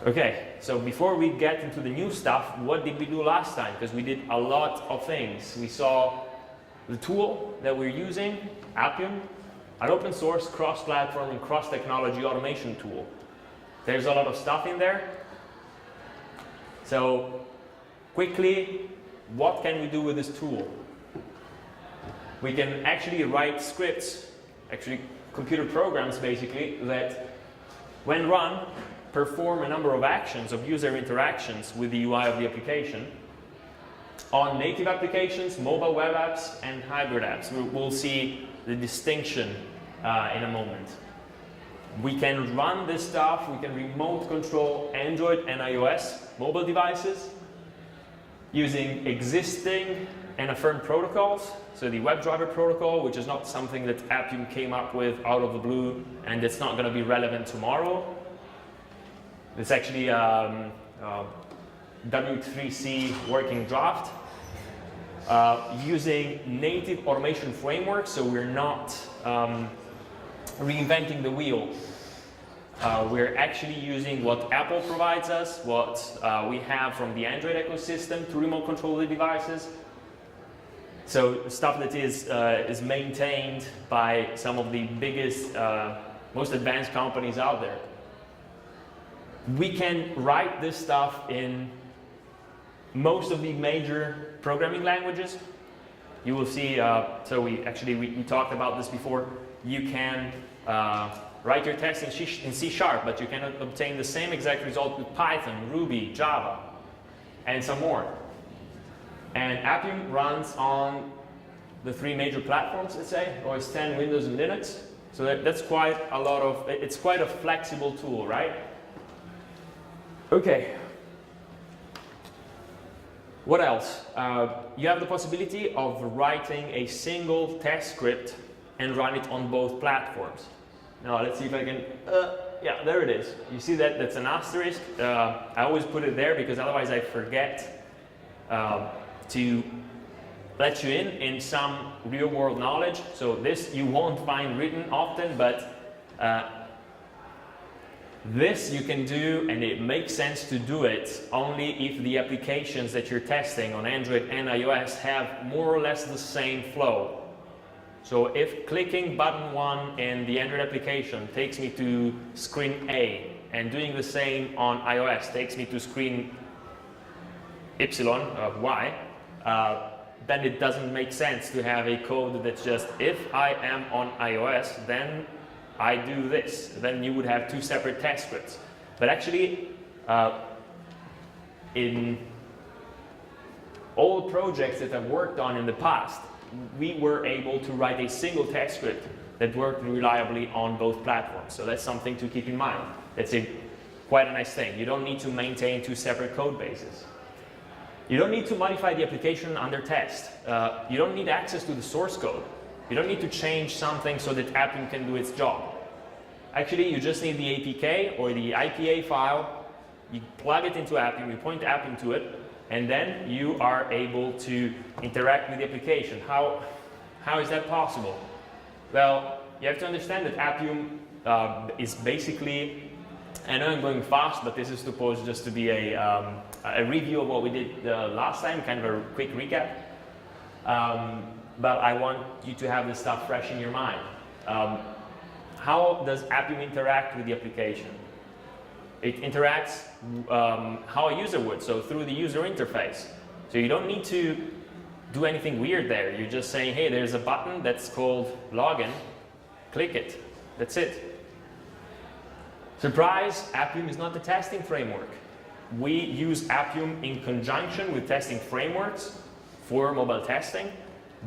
Okay, so before we get into the new stuff, what did we do last time? Because we did a lot of things. We saw the tool that we're using, Appium, an open source, cross-platform and cross-technology automation tool. There's a lot of stuff in there. So quickly, what can we do with this tool? We can actually write scripts, actually computer programs basically, that when run, perform a number of actions, of user interactions with the UI of the application on native applications, mobile web apps, and hybrid apps. We'll see the distinction in a moment. We can run this stuff, we can remote control Android and iOS mobile devices using existing and affirmed protocols. So the WebDriver protocol, which is not something that Appium came up with out of the blue and it's not going to be relevant tomorrow. It's actually W3C working draft using native automation frameworks, so we're not reinventing the wheel. We're actually using what Apple provides us, what we have from the Android ecosystem to remote control the devices. So stuff that is maintained by some of the biggest, most advanced companies out there. We can write this stuff in most of the major programming languages. You will see, so we talked about this before. You can write your text in C#, but you cannot obtain the same exact result with Python, Ruby, Java, and some more. And Appium runs on the 3 major platforms, let's say, OS X, Windows, and Linux. So that's quite a lot of, it's quite a flexible tool, right? Okay. What else? You have the possibility of writing a single test script and run it on both platforms. Now let's see if I can, yeah, there it is. You see that? That's an asterisk. I always put it there because otherwise I forget to let you in some real world knowledge. So this you won't find written often, but this you can do, and it makes sense to do it only if the applications that you're testing on Android and iOS have more or less the same flow. So if clicking button 1 in the Android application takes me to screen A, and doing the same on iOS takes me to screen Y, then it doesn't make sense to have a code that's just, if I am on iOS, then I do this. Then you would have 2 separate test scripts. But actually, in all projects that I've worked on in the past, we were able to write a single test script that worked reliably on both platforms. So that's something to keep in mind. That's quite a nice thing. You don't need to maintain 2 separate code bases. You don't need to modify the application under test. You don't need access to the source code. You don't need to change something so that Appium can do its job. Actually, you just need the APK or the IPA file. You plug it into Appium, you point Appium to it, and then you are able to interact with the application. How is that possible? Well, you have to understand that Appium is basically, I know I'm going fast, but this is supposed just to be a review of what we did last time, kind of a quick recap. But I want you to have this stuff fresh in your mind. How does Appium interact with the application? It interacts how a user would, so through the user interface. So you don't need to do anything weird there. You're just saying, hey, there's a button that's called login, click it, that's it. Surprise, Appium is not the testing framework. We use Appium in conjunction with testing frameworks for mobile testing,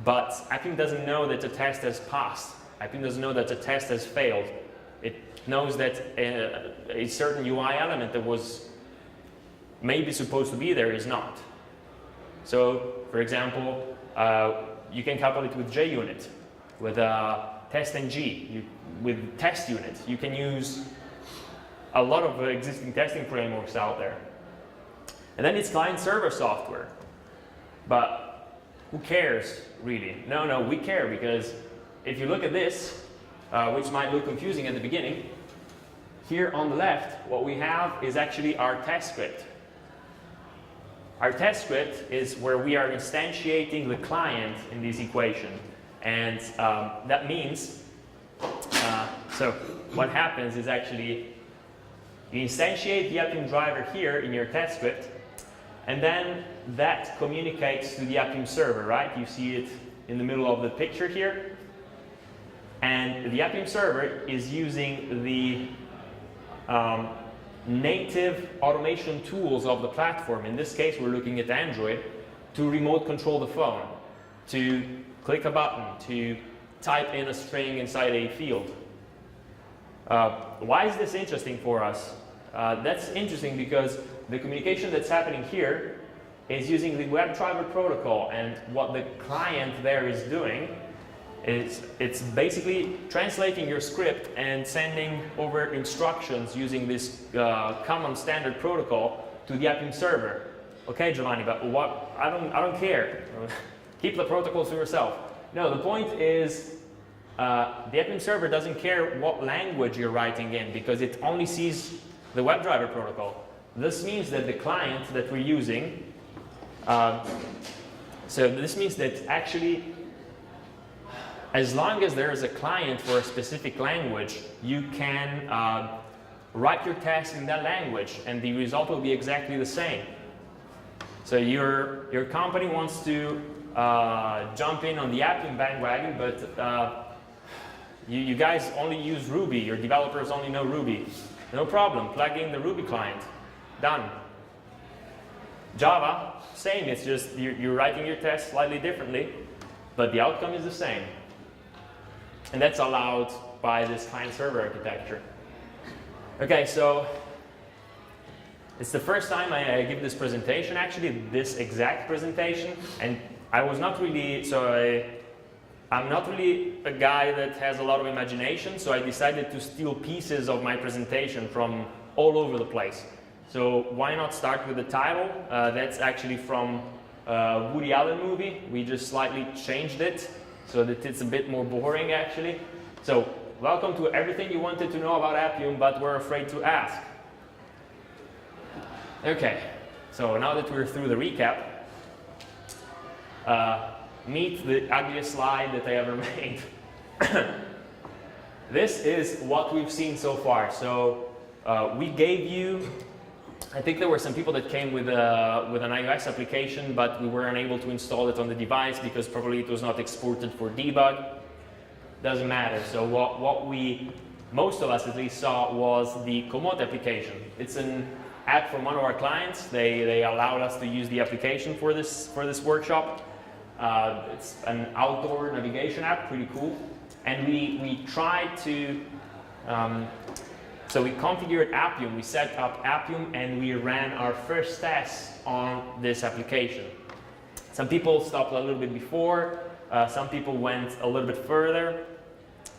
but Appium doesn't know that the test has passed. Appium doesn't know that the test has failed. It knows that a certain UI element that was maybe supposed to be there is not. So, for example, you can couple it with JUnit, with TestNG, with test unit. You can use a lot of existing testing frameworks out there. And then it's client-server software. But who cares, really? No, we care, because if you look at this, which might look confusing at the beginning, here on the left, what we have is actually our test script. Our test script is where we are instantiating the client in this equation. And that means, so what happens is actually you instantiate the Appium driver here in your test script, and then that communicates to the Appium server, right? You see it in the middle of the picture here. And the Appium server is using the native automation tools of the platform. In this case, we're looking at Android, to remote control the phone, to click a button, to type in a string inside a field. Why is this interesting for us? That's interesting because the communication that's happening here is using the WebDriver protocol, and what the client there is doing is it's basically translating your script and sending over instructions using this common standard protocol to the Appium server. Okay, Giovanni, but what? I don't care. Keep the protocols to yourself. No, the point is the Appium server doesn't care what language you're writing in because it only sees the WebDriver protocol. This means that the client that we're using, so this means that actually, as long as there is a client for a specific language, you can write your test in that language and the result will be exactly the same. So your company wants to jump in on the Appium bandwagon, but you guys only use Ruby, your developers only know Ruby. No problem, plug in the Ruby client, done. Java, same, it's just you're writing your test slightly differently, but the outcome is the same. And that's allowed by this client-server architecture. Okay, so it's the first time I give this presentation, actually, this exact presentation, and I was not really, I'm not really a guy that has a lot of imagination, so I decided to steal pieces of my presentation from all over the place. So why not start with the title? That's actually from a Woody Allen movie. We just slightly changed it so that it's a bit more boring, actually. So welcome to everything you wanted to know about Appium, but were afraid to ask. Okay, so now that we're through the recap, meet the ugliest slide that I ever made. This is what we've seen so far. So we gave you, I think there were some people that came with an iOS application, but we were unable to install it on the device because probably it was not exported for debug. Doesn't matter. So what we, most of us at least, saw was the Komoot application. It's an app from one of our clients. They allowed us to use the application for this workshop. It's an outdoor navigation app, pretty cool. And we tried to, so we configured Appium, we set up Appium, and we ran our first tests on this application. Some people stopped a little bit before, some people went a little bit further,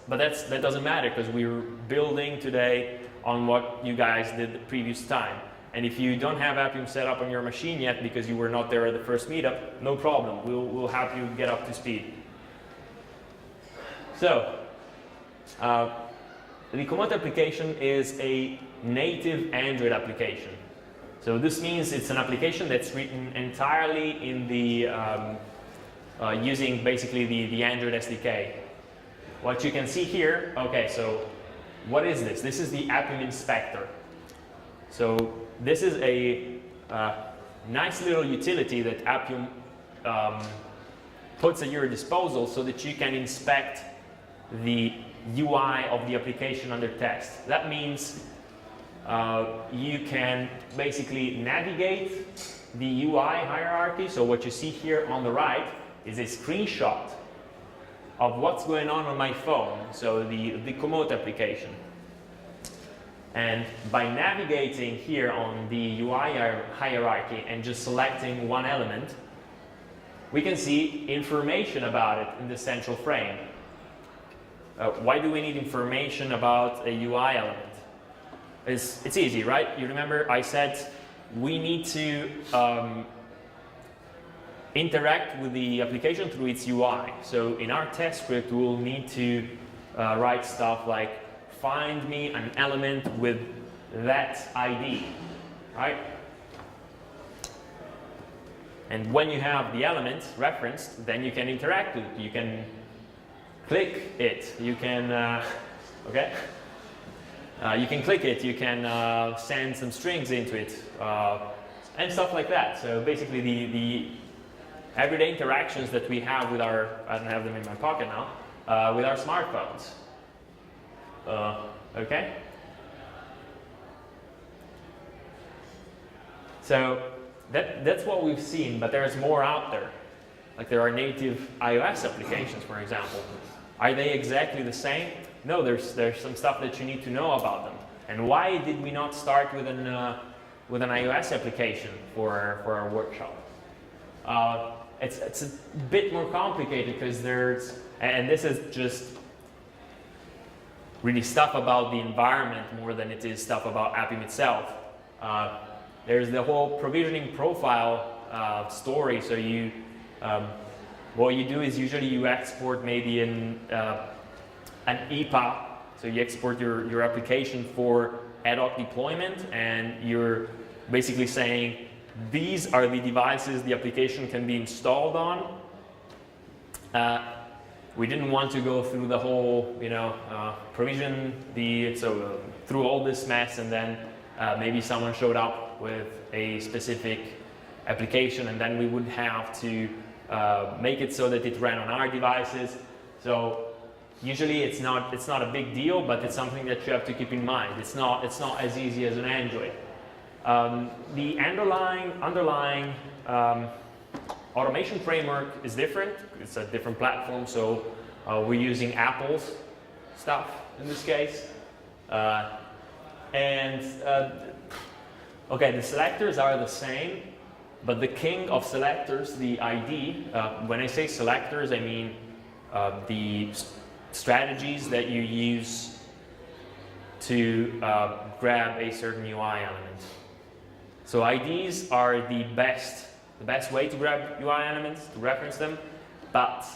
but that doesn't matter because we're building today on what you guys did the previous time. And if you don't have Appium set up on your machine yet because you were not there at the first meetup, no problem. We'll help you get up to speed. So, the Komoot application is a native Android application. So this means it's an application that's written entirely in the using basically the Android SDK. What you can see here, okay, so what is this? This is the Appium inspector. So this is a nice little utility that Appium puts at your disposal so that you can inspect the UI of the application under test. That means you can basically navigate the UI hierarchy. So what you see here on the right is a screenshot of what's going on my phone, so the Komoot application. And by navigating here on the UI hierarchy and just selecting one element, we can see information about it in the central frame. Why do we need information about a UI element? It's easy, right? You remember I said we need to interact with the application through its UI. So in our test script, we'll need to write stuff like find me an element with that ID, right? And when you have the element referenced, then you can interact with it. You can click it. You can, okay? You can click it. You can send some strings into it, and stuff like that. So basically, the everyday interactions that we have with our, I don't have them in my pocket now, with our smartphones. Okay? So that's what we've seen, but there's more out there. Like there are native iOS applications, for example. Are they exactly the same? No, there's some stuff that you need to know about them. And why did we not start with an iOS application for our workshop? It's a bit more complicated because there's, and this is just really stuff about the environment more than it is stuff about Appium itself. There's the whole provisioning profile story. So you, what you do is usually you export maybe an EPA. So you export your application for ad hoc deployment, and you're basically saying these are the devices the application can be installed on. We didn't want to go through the whole, provision through all this mess, and then maybe someone showed up with a specific application, and then we would have to make it so that it ran on our devices. So usually it's not a big deal, but it's something that you have to keep in mind. It's not as easy as an Android. The underlying automation framework is different. It's a different platform, so we're using Apple's stuff in this case. Okay, the selectors are the same, but the king of selectors, the ID, when I say selectors, I mean the strategies that you use to grab a certain UI element. So IDs are the best way to grab UI elements, to reference them, but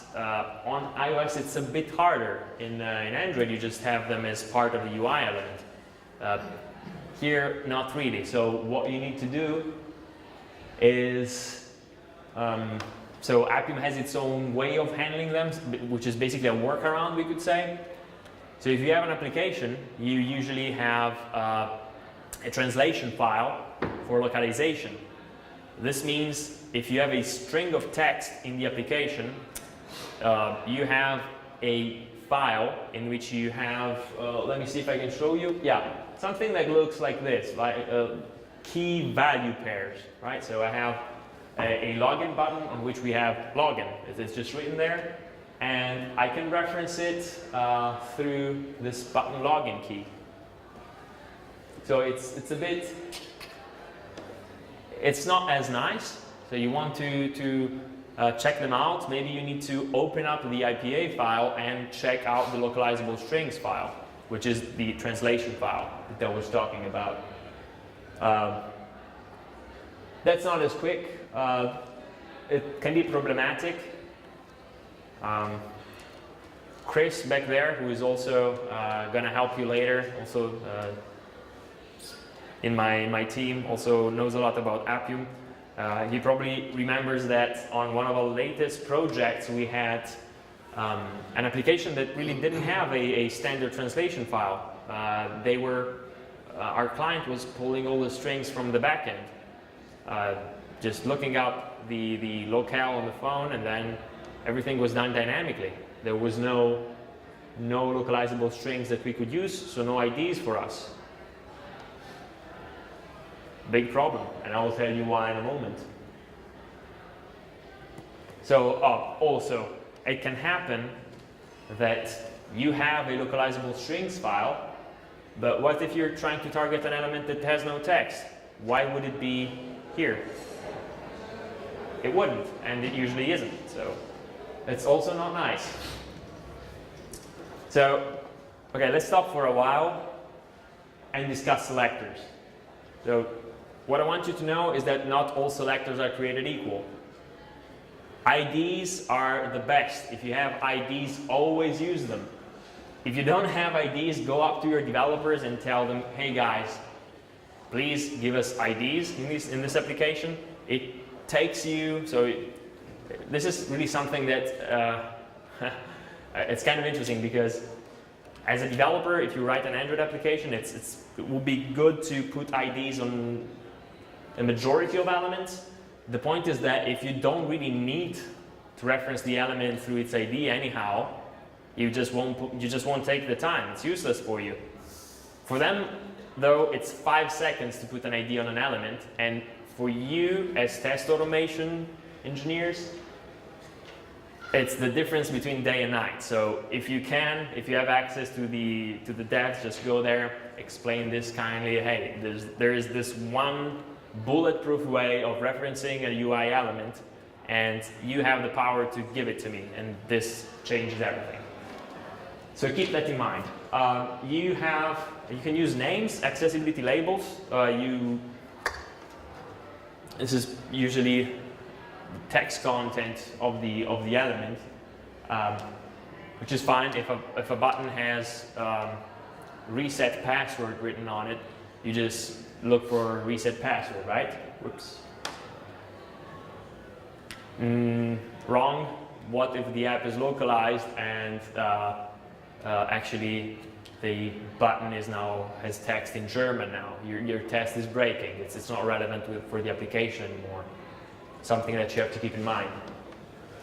on iOS it's a bit harder. In Android you just have them as part of the UI element. Here, not really. So what you need to do is, so Appium has its own way of handling them, which is basically a workaround, we could say. So if you have an application, you usually have a translation file for localization. This means if you have a string of text in the application, you have a file in which you have, let me see if I can show you. Yeah, something that looks like this, like key value pairs, right? So I have a login button on which we have login. It's just written there, and I can reference it through this button login key. So it's a bit, it's not as nice. So you want to check them out. Maybe you need to open up the IPA file and check out the localizable strings file, which is the translation file that I was talking about. That's not as quick. It can be problematic. Chris back there, who is also going to help you later, also in my team, also knows a lot about Appium. He probably remembers that on one of our latest projects we had an application that really didn't have a standard translation file. Our client was pulling all the strings from the backend, just looking up the locale on the phone, and then everything was done dynamically. There was no localizable strings that we could use, so no IDs for us. Big problem, and I will tell you why in a moment. So also, it can happen that you have a localizable strings file, but what if you're trying to target an element that has no text? Why would it be here? It wouldn't, and it usually isn't, so it's also not nice. So, okay, let's stop for a while and discuss selectors. So, what I want you to know is that not all selectors are created equal. IDs are the best. If you have IDs, always use them. if you don't have IDs, go up to your developers and tell them, hey guys, please give us IDs in this application. It takes you, this is really something that it's kind of interesting, because as a developer, if you write an Android application, it would be good to put IDs on a majority of elements. The point is that if you don't really need to reference the element through its ID anyhow, you just won't take the time. It's useless for you. For them, though, it's 5 seconds to put an ID on an element, and for you as test automation engineers, it's the difference between day and night. So if you have access to the devs, just go there, explain this kindly. Hey, there is this one bulletproof way of referencing a UI element, and you have the power to give it to me, and this changes everything. So keep that in mind. You can use names, accessibility labels. This is usually text content of the element, which is fine. If a button has reset password written on it, you just look for reset password, right? Whoops. Wrong. What if the app is localized and actually the button has text in German now? Your test is breaking. It's not relevant for the application anymore. Something that you have to keep in mind.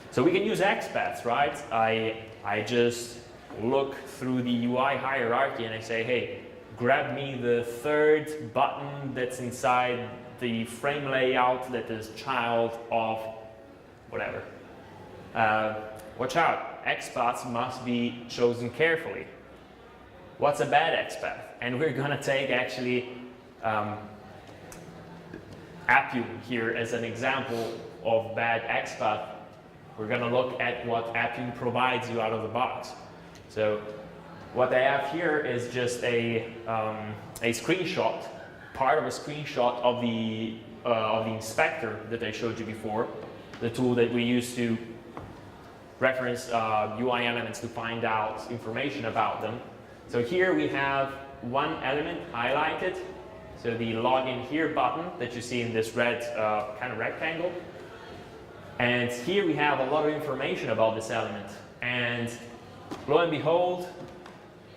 So we can use Xpaths, right? I just look through the UI hierarchy and I say, hey, grab me the third button that's inside the frame layout that is child of whatever. Watch out, Xpaths must be chosen carefully. What's a bad Xpath? And we're gonna take actually Appium here as an example of bad Xpath. We're going to look at what Appium provides you out of the box. So what I have here is just a screenshot, part of a screenshot of the inspector that I showed you before, the tool that we use to reference UI elements to find out information about them. So here we have one element highlighted. So the login here button that you see in this red kind of rectangle. And here we have a lot of information about this element. And lo and behold,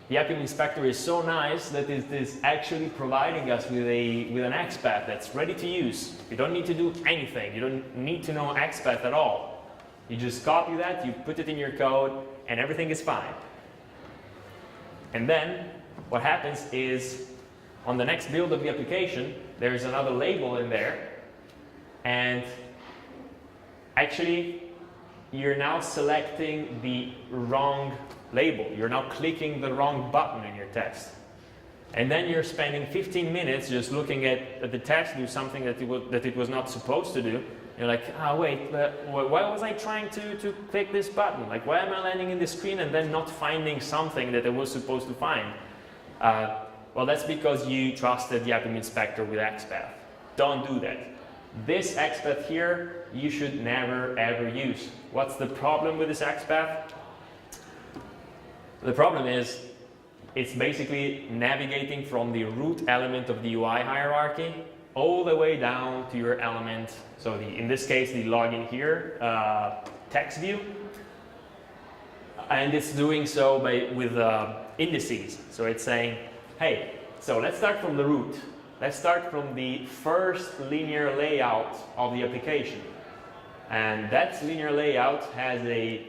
the Appium inspector is so nice that it is actually providing us with an Xpath that's ready to use. You don't need to do anything. You don't need to know Xpath at all. You just copy that, you put it in your code, and everything is fine. And then what happens is, on the next build of the application, there's another label in there, and actually you're now selecting the wrong label. You're now clicking the wrong button in your test. And then you're spending 15 minutes just looking at the test do something that it was not supposed to do. You're like, oh wait, why was I trying to click this button? Like, why am I landing in this screen and then not finding something that I was supposed to find? Well, that's because you trusted the Appium inspector with Xpath. Don't do that. This Xpath here, you should never ever use. What's the problem with this Xpath? The problem is, it's basically navigating from the root element of the UI hierarchy all the way down to your element. So in this case, the login here, text view. And it's doing so with indices. So it's saying, hey, so let's start from the root. Let's start from the first linear layout of the application. And that linear layout has a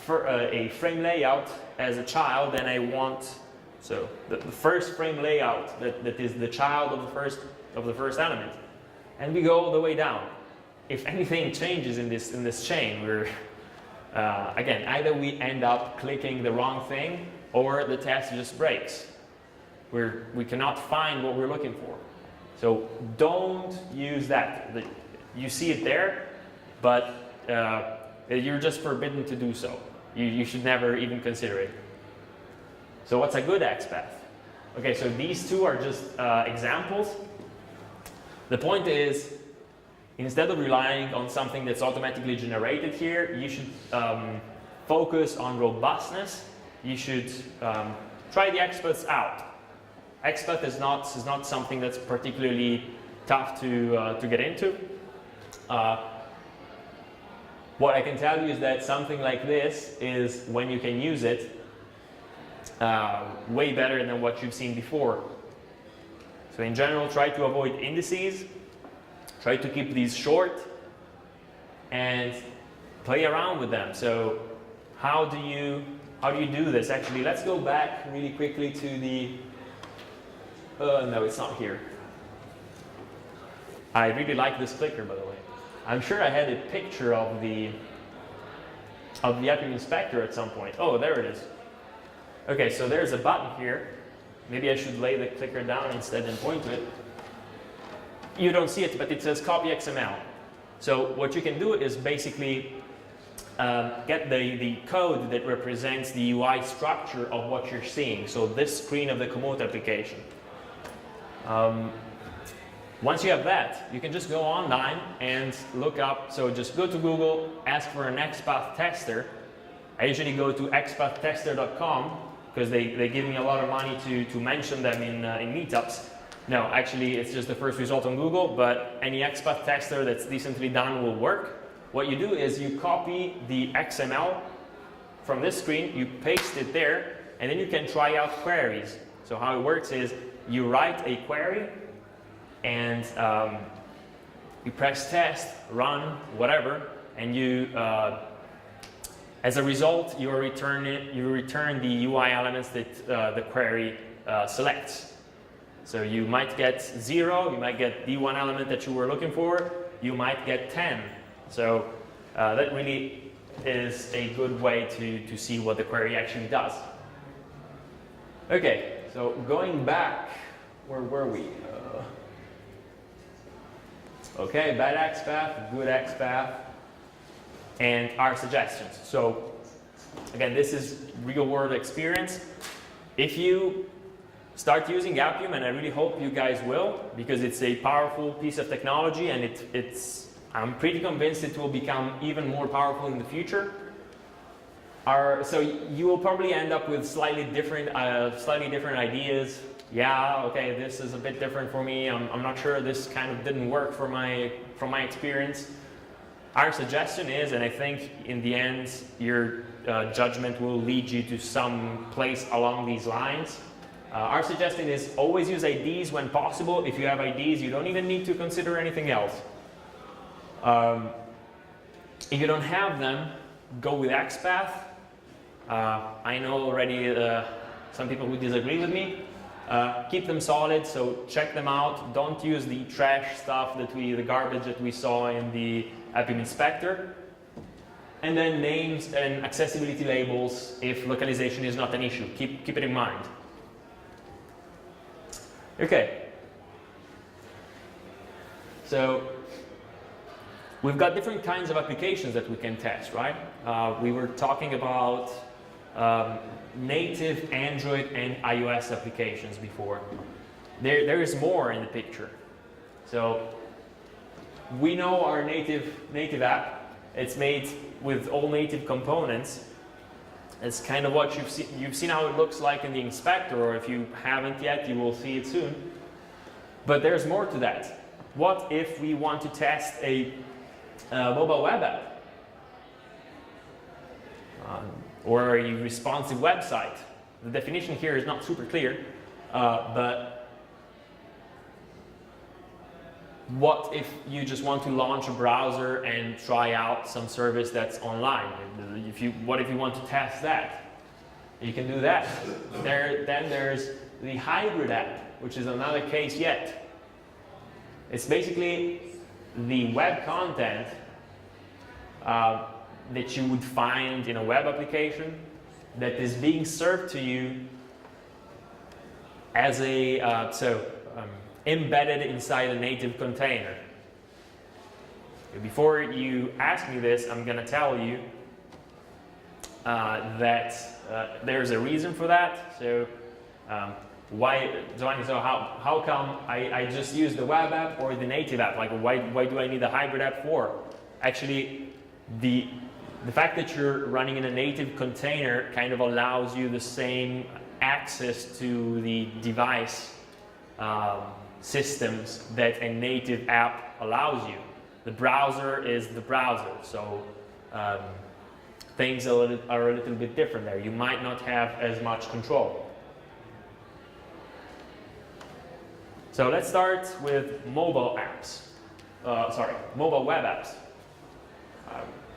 frame layout as a child, and I want, so the first frame layout that is the child of the first element. And we go all the way down. If anything changes in this chain, we're again, either we end up clicking the wrong thing or the test just breaks. We cannot find what we're looking for. So don't use that. You see it there, but you're just forbidden to do so. You should never even consider it. So what's a good Xpath? Okay, so these two are just examples. The point is, instead of relying on something that's automatically generated here, you should focus on robustness you should try the Xpath out. Xpath is not something that's particularly tough to get into. What I can tell you is that something like this is, when you can use it, way better than what you've seen before. So in general, try to avoid indices, try to keep these short, and play around with them. So how do you do this? Actually, let's go back really quickly to the, no, it's not here. I really like this clicker, by the way. I'm sure I had a picture of the Appium inspector at some point. Oh, there it is. Okay, so there's a button here. Maybe I should lay the clicker down instead and point to it. You don't see it, but it says copy XML. So what you can do is basically get the code that represents the UI structure of what you're seeing. So this screen of the Komoot application. Once you have that, you can just go online and look up. So just go to Google, ask for an Xpath tester. I usually go to xpathtester.com because they give me a lot of money to mention them in meetups. No, actually, it's just the first result on Google, but any Xpath tester that's decently done will work. What you do is you copy the XML from this screen, you paste it there, and then you can try out queries. So how it works is you write a query, and you press test, run, whatever, and you, as a result, you return the UI elements that the query selects. So you might get 0, you might get the one element that you were looking for, you might get 10. So that really is a good way to see what the query actually does. Okay, so going back, where were we? Okay, bad Xpath, good Xpath, and our suggestions. So again, this is real world experience. If you start using Appium, and I really hope you guys will, because it's a powerful piece of technology, and I'm pretty convinced it will become even more powerful in the future. So you will probably end up with slightly different ideas. Yeah, okay, this is a bit different for me. I'm not sure, this kind of didn't work from my experience. Our suggestion is, and I think in the end your judgment will lead you to some place along these lines. Our suggestion is always use IDs when possible. If you have IDs, you don't even need to consider anything else. If you don't have them, go with Xpath. I know already some people who disagree with me. Keep them solid, so check them out. Don't use the trash stuff the garbage that we saw in the Appium inspector. And then names and accessibility labels if localization is not an issue. Keep it in mind. Okay. So we've got different kinds of applications that we can test, right? We were talking about native Android and iOS applications before. There is more in the picture. So we know our native app. It's made with all native components. It's kind of what you've seen. You've seen how it looks like in the inspector, or if you haven't yet, you will see it soon. But there's more to that. What if we want to test a mobile web app? Or a responsive website? The definition here is not super clear, but what if you just want to launch a browser and try out some service that's online? What if you want to test that? You can do that. Then there's the hybrid app, which is another case yet. It's basically the web content that you would find in a web application that is being served to you as a embedded inside a native container. Before you ask me this, I'm going to tell you that there's a reason for that. So why, Giovanni, so how come I just use the web app or the native app? Like why do I need a hybrid app for? Actually, the fact that you're running in a native container kind of allows you the same access to the device systems that a native app allows you. The browser is the browser, so things are a little bit different there. You might not have as much control. So let's start with mobile apps. Mobile web apps.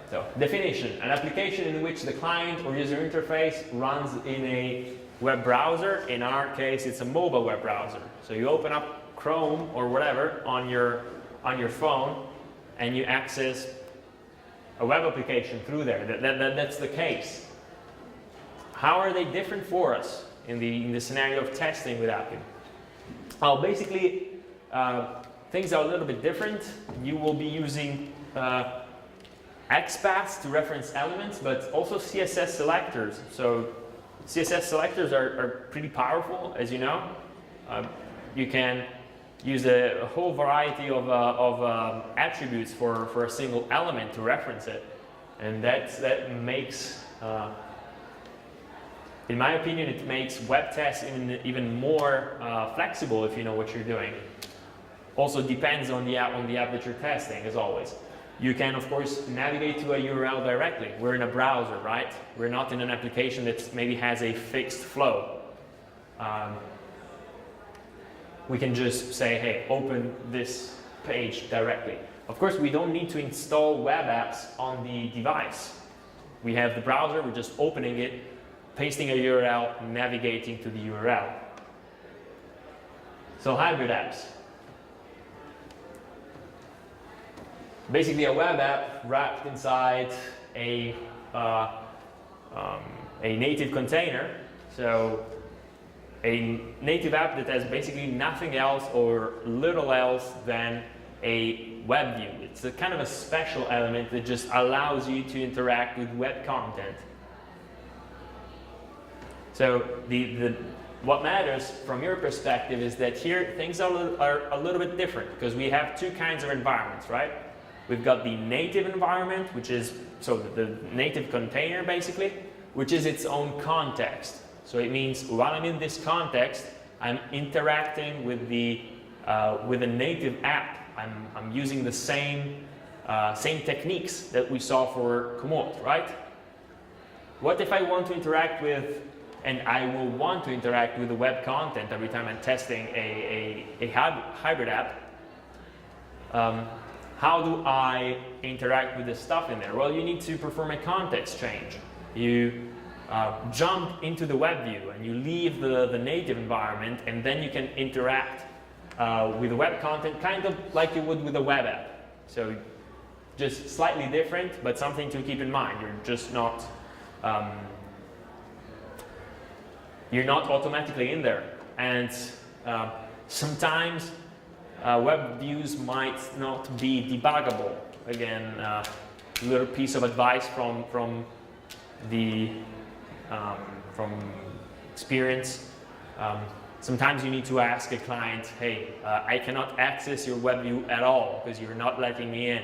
So definition, an application in which the client or user interface runs in a web browser. In our case, it's a mobile web browser. So you open up Chrome or whatever on your phone and you access a web application through there. That's the case. How are they different for us in the scenario of testing with Appium? Well, basically, things are a little bit different. You will be using Xpath to reference elements, but also CSS selectors. So CSS selectors are pretty powerful, as you know. You can use a whole variety of attributes for a single element to reference it. And that makes, in my opinion, it makes web tests even more flexible if you know what you're doing. Also depends on the app that you're testing, as always. You can, of course, navigate to a URL directly. We're in a browser, right? We're not in an application that maybe has a fixed flow. We can just say, hey, open this page directly. Of course, we don't need to install Webapps on the device. We have the browser, we're just opening it, pasting a URL, navigating to the URL. So hybrid apps. Basically a web app wrapped inside a native container. So a native app that has basically nothing else or little else than a web view. It's a kind of a special element that just allows you to interact with web content. So what matters from your perspective is that here things are a little bit different because we have two kinds of environments, right? We've got the native environment, which is the native container basically, which is its own context. So it means while I'm in this context, I'm interacting with a native app. I'm using the same techniques that we saw for Komoot, right? What if I want to interact with, and I will want to interact with the web content every time I'm testing a hybrid app? How do I interact with the stuff in there? Well, you need to perform a context change. You jump into the web view and you leave the native environment, and then you can interact with the web content kind of like you would with a web app. So just slightly different, but something to keep in mind. You're just not automatically in there. And sometimes web views might not be debuggable. Again, a little piece of advice from experience. Sometimes you need to ask a client, hey, I cannot access your web view at all because you're not letting me in.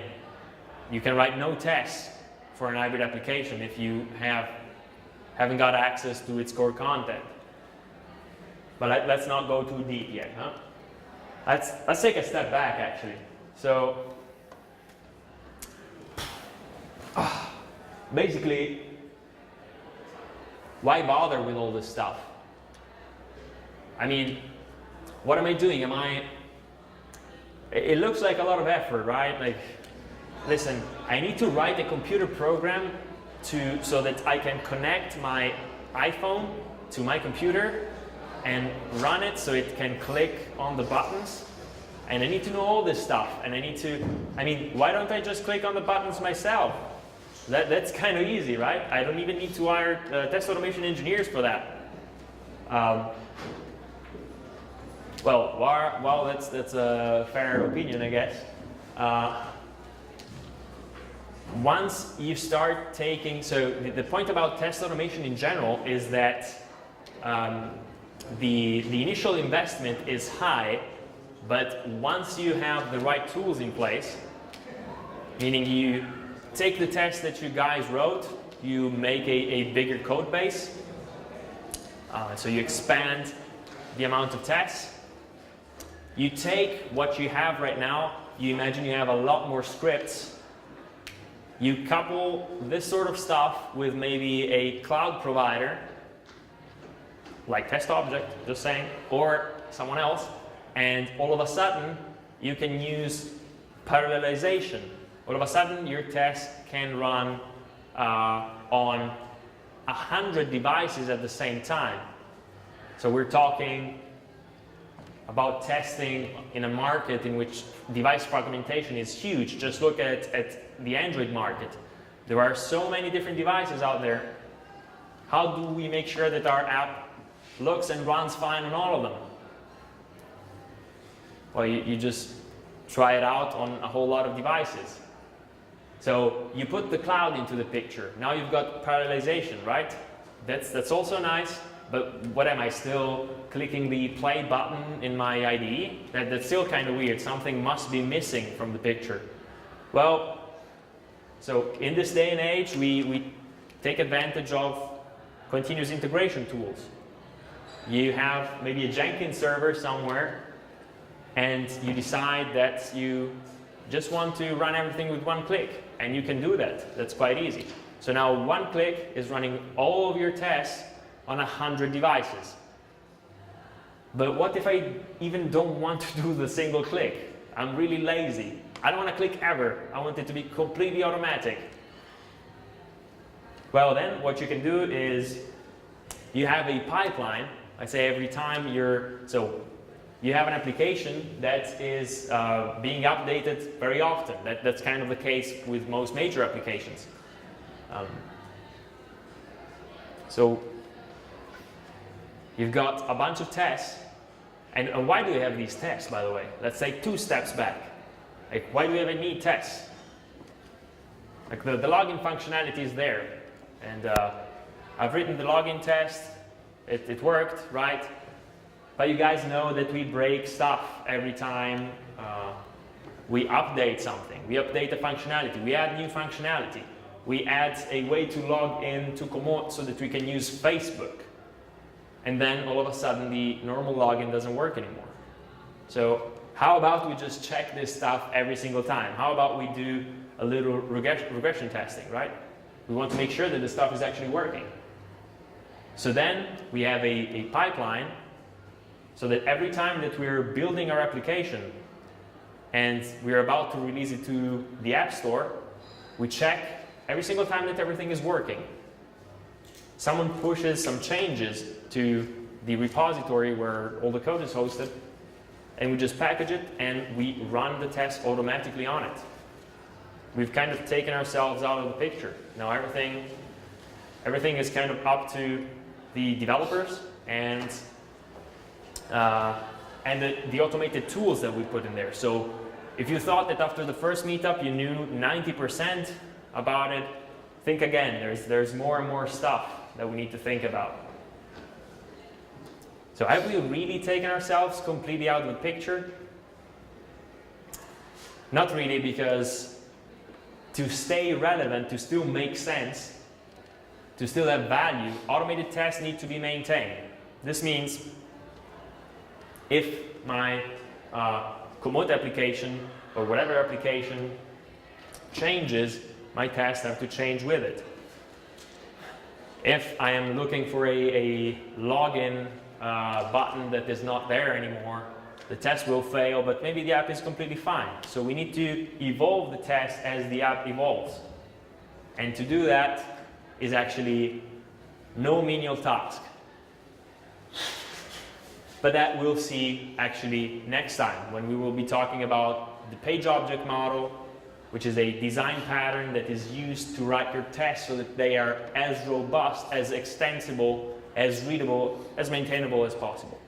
You can write no tests for an hybrid application if you haven't got access to its core content. But let's not go too deep yet, huh? Let's take a step back, actually. So, basically, why bother with all this stuff? I mean, what am I doing? It looks like a lot of effort, right? Like, listen, I need to write a computer program so that I can connect my iPhone to my computer and run it so it can click on the buttons. And I need to know all this stuff. And why don't I just click on the buttons myself? That's kind of easy, right? I don't even need to hire test automation engineers for that. Well, that's a fair opinion, I guess. Once you start taking, so the point about test automation in general is that the initial investment is high, but once you have the right tools in place, meaning you take the test that you guys wrote, you make a bigger code base. So you expand the amount of tests. You take what you have right now, you imagine you have a lot more scripts. You couple this sort of stuff with maybe a cloud provider, like test object, just saying, or someone else, and all of a sudden you can use parallelization. All of a sudden your test can run on 100 devices at the same time. So we're talking about testing in a market in which device fragmentation is huge. Just look at the Android market. There are so many different devices out there. How do we make sure that our app looks and runs fine on all of them? Well, you just try it out on a whole lot of devices. So you put the cloud into the picture. Now you've got parallelization, right? That's also nice, but what am I still clicking the play button in my IDE? That's still kind of weird. Something must be missing from the picture. Well, so in this day and age, we take advantage of continuous integration tools. You have maybe a Jenkins server somewhere, and you decide that you just want to run everything with one click, and you can do that. That's quite easy. So now one click is running all of your tests on 100 devices. But what if I even don't want to do the single click? I'm really lazy. I don't want to click ever. I want it to be completely automatic. Well then, what you can do is you have a pipeline. I say every time you have an application that is being updated very often. That's kind of the case with most major applications. So you've got a bunch of tests, and why do we have these tests, by the way? Let's take 2 steps back. Like, why do we even need tests? Like the login functionality is there, and I've written the login test. It worked, right? But you guys know that we break stuff every time we update something. We update the functionality. We add new functionality. We add a way to log in to Komoot so that we can use Facebook. And then all of a sudden the normal login doesn't work anymore. So how about we just check this stuff every single time? How about we do a little regression testing, right? We want to make sure that the stuff is actually working. So then we have a pipeline so that every time that we're building our application and we're about to release it to the App Store, we check every single time that everything is working. Someone pushes some changes to the repository where all the code is hosted, and we just package it and we run the test automatically on it. We've kind of taken ourselves out of the picture. Now everything is kind of up to the developers and the automated tools that we put in there. So if you thought that after the first meetup you knew 90% about it, think again. There's more and more stuff that we need to think about. So have we really taken ourselves completely out of the picture? Not really, because to stay relevant, to still make sense, to still have value, automated tests need to be maintained. This means if my Komoot application or whatever application changes, my tests have to change with it. If I am looking for a login button that is not there anymore, the test will fail, but maybe the app is completely fine. So we need to evolve the test as the app evolves. And to do that is actually no menial task. But that we'll see actually next time when we will be talking about the page object model, which is a design pattern that is used to write your tests so that they are as robust, as extensible, as readable, as maintainable as possible.